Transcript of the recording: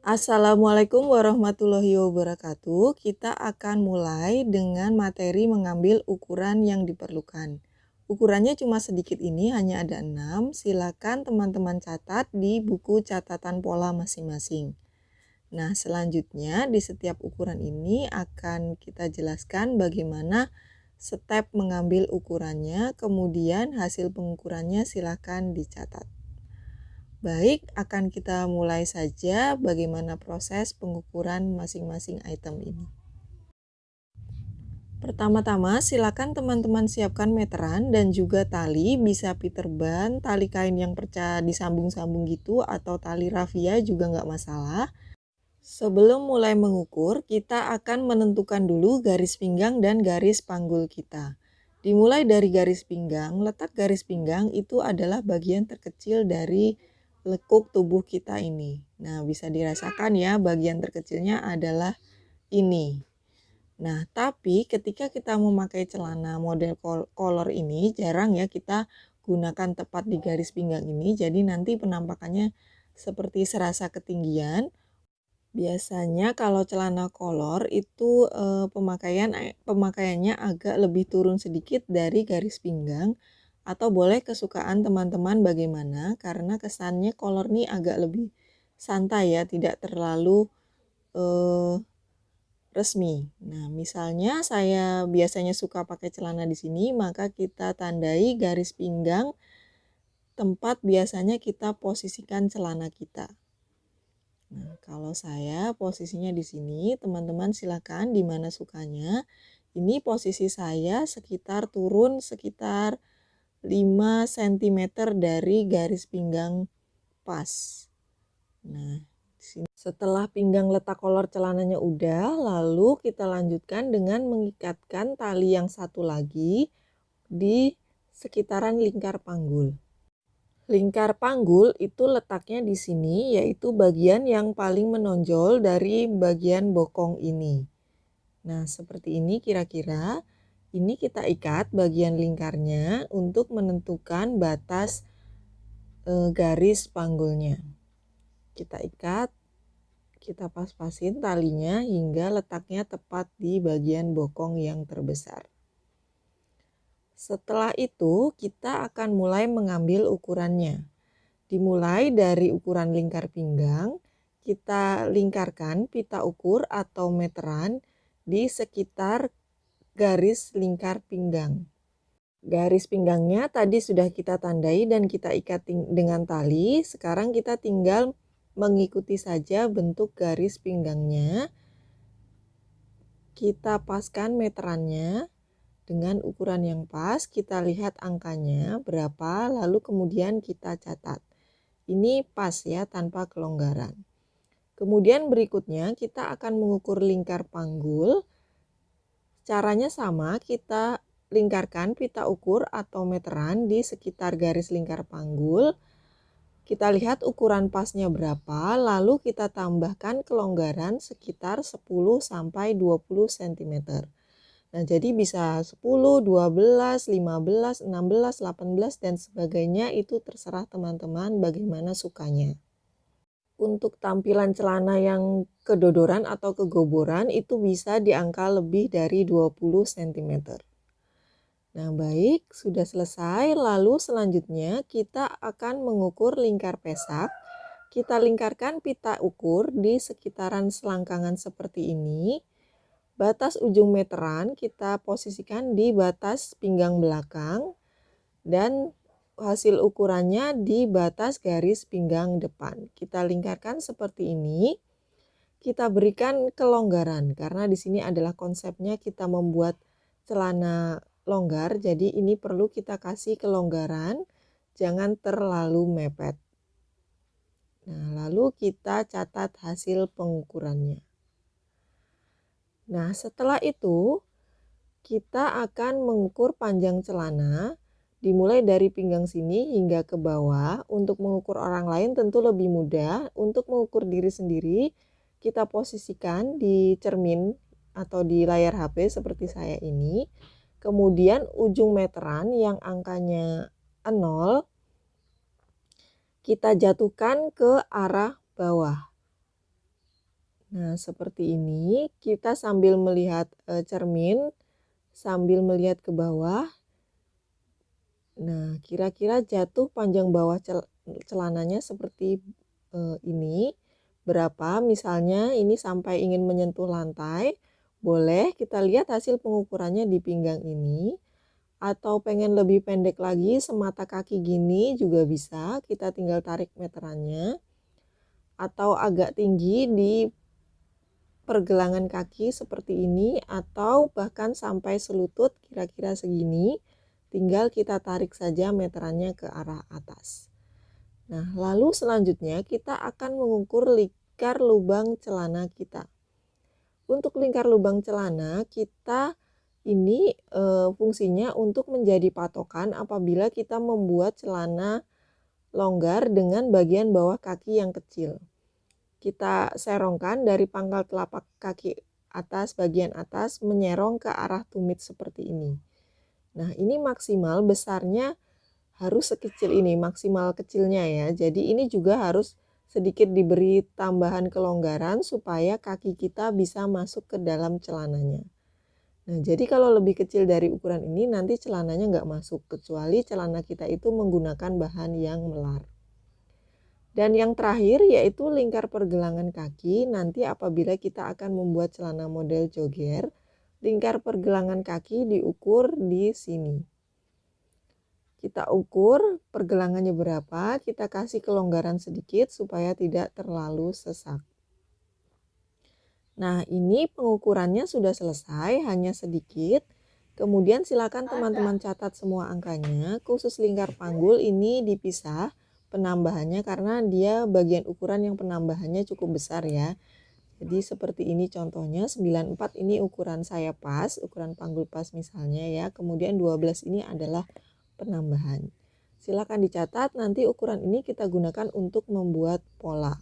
Assalamualaikum warahmatullahi wabarakatuh. Kita akan mulai dengan materi mengambil ukuran yang diperlukan. Ukurannya cuma sedikit ini, hanya ada 6. Silakan teman-teman catat di buku catatan pola masing-masing. Nah, selanjutnya di setiap ukuran ini akan kita jelaskan bagaimana step mengambil ukurannya, kemudian hasil pengukurannya silakan dicatat. Baik, akan kita mulai saja bagaimana proses pengukuran masing-masing item ini. Pertama-tama, silakan teman-teman siapkan meteran dan juga tali, bisa Peterban, tali kain yang perca disambung-sambung gitu, atau tali rafia juga nggak masalah. Sebelum mulai mengukur, kita akan menentukan dulu garis pinggang dan garis panggul kita. Dimulai dari garis pinggang, letak garis pinggang itu adalah bagian terkecil dari lekuk tubuh kita ini. Nah, bisa dirasakan ya, bagian terkecilnya adalah ini. Nah, tapi ketika kita memakai celana model kolor ini, jarang ya kita gunakan tepat di garis pinggang ini, jadi nanti penampakannya seperti serasa ketinggian. Biasanya kalau celana kolor itu pemakaiannya agak lebih turun sedikit dari garis pinggang, atau boleh kesukaan teman-teman bagaimana, karena kesannya kolor ini agak lebih santai ya, tidak terlalu resmi. Nah, misalnya saya biasanya suka pakai celana di sini, maka kita tandai garis pinggang tempat biasanya kita posisikan celana kita. Nah, kalau saya posisinya di sini, teman-teman silakan di mana sukanya. Ini posisi saya sekitar turun sekitar 5 cm dari garis pinggang pas. Nah, setelah pinggang letak kolor celananya udah, lalu kita lanjutkan dengan mengikatkan tali yang satu lagi di sekitaran lingkar panggul. Lingkar panggul itu letaknya di sini, yaitu bagian yang paling menonjol dari bagian bokong ini. Nah, seperti ini kira-kira. Ini kita ikat bagian lingkarnya untuk menentukan batas garis panggulnya. Kita ikat, kita pas-pasin talinya hingga letaknya tepat di bagian bokong yang terbesar. Setelah itu, kita akan mulai mengambil ukurannya. Dimulai dari ukuran lingkar pinggang, kita lingkarkan pita ukur atau meteran di sekitar garis lingkar pinggang. Garis pinggangnya tadi sudah kita tandai dan kita ikat dengan tali. Sekarang kita tinggal mengikuti saja bentuk garis pinggangnya. Kita paskan meterannya. Dengan ukuran yang pas, kita lihat angkanya berapa, lalu kemudian kita catat. Ini pas ya, tanpa kelonggaran. Kemudian berikutnya kita akan mengukur lingkar panggul. Caranya sama, kita lingkarkan pita ukur atau meteran di sekitar garis lingkar panggul. Kita lihat ukuran pasnya berapa, lalu kita tambahkan kelonggaran sekitar 10-20 cm. Nah, jadi bisa 10, 12, 15, 16, 18, dan sebagainya, itu terserah teman-teman bagaimana sukanya. Untuk tampilan celana yang kedodoran atau kegoboran itu bisa di angka lebih dari 20 cm. Nah, baik, sudah selesai. Lalu selanjutnya kita akan mengukur lingkar pesak. Kita lingkarkan pita ukur di sekitaran selangkangan seperti ini. Batas ujung meteran kita posisikan di batas pinggang belakang dan hasil ukurannya di batas garis pinggang depan. Kita lingkarkan seperti ini. Kita berikan kelonggaran karena di sini adalah konsepnya kita membuat celana longgar, jadi ini perlu kita kasih kelonggaran, jangan terlalu mepet. Nah, lalu kita catat hasil pengukurannya. Nah, setelah itu kita akan mengukur panjang celana dimulai dari pinggang sini hingga ke bawah. Untuk mengukur orang lain tentu lebih mudah. Untuk mengukur diri sendiri, kita posisikan di cermin atau di layar HP seperti saya ini. Kemudian ujung meteran yang angkanya 0 kita jatuhkan ke arah bawah. Nah, seperti ini kita sambil melihat cermin, sambil melihat ke bawah. Nah, kira-kira jatuh panjang bawah celananya seperti ini. Berapa? Misalnya ini sampai ingin menyentuh lantai. Boleh kita lihat hasil pengukurannya di pinggang ini. Atau pengen lebih pendek lagi, semata kaki gini juga bisa. Kita tinggal tarik meterannya. Atau agak tinggi di pergelangan kaki seperti ini, atau bahkan sampai selutut kira-kira segini. Tinggal kita tarik saja meterannya ke arah atas. Nah, lalu selanjutnya kita akan mengukur lingkar lubang celana kita. Untuk lingkar lubang celana kita ini fungsinya untuk menjadi patokan apabila kita membuat celana longgar dengan bagian bawah kaki yang kecil. Kita serongkan dari pangkal telapak kaki atas, bagian atas menyerong ke arah tumit seperti ini. Nah, ini maksimal besarnya harus sekecil ini, maksimal kecilnya ya. Jadi ini juga harus sedikit diberi tambahan kelonggaran supaya kaki kita bisa masuk ke dalam celananya. Nah, jadi kalau lebih kecil dari ukuran ini nanti celananya nggak masuk, kecuali celana kita itu menggunakan bahan yang melar. Dan yang terakhir yaitu lingkar pergelangan kaki. Nanti apabila kita akan membuat celana model jogger, lingkar pergelangan kaki diukur di sini. Kita ukur pergelangannya berapa, kita kasih kelonggaran sedikit supaya tidak terlalu sesak. Nah, ini pengukurannya sudah selesai, hanya sedikit. Kemudian silakan teman-teman catat semua angkanya. Khusus lingkar panggul ini dipisah penambahannya karena dia bagian ukuran yang penambahannya cukup besar ya. Jadi seperti ini contohnya, 94 ini ukuran saya pas, ukuran panggul pas misalnya ya. Kemudian 12 ini adalah penambahan. Silakan dicatat, nanti ukuran ini kita gunakan untuk membuat pola.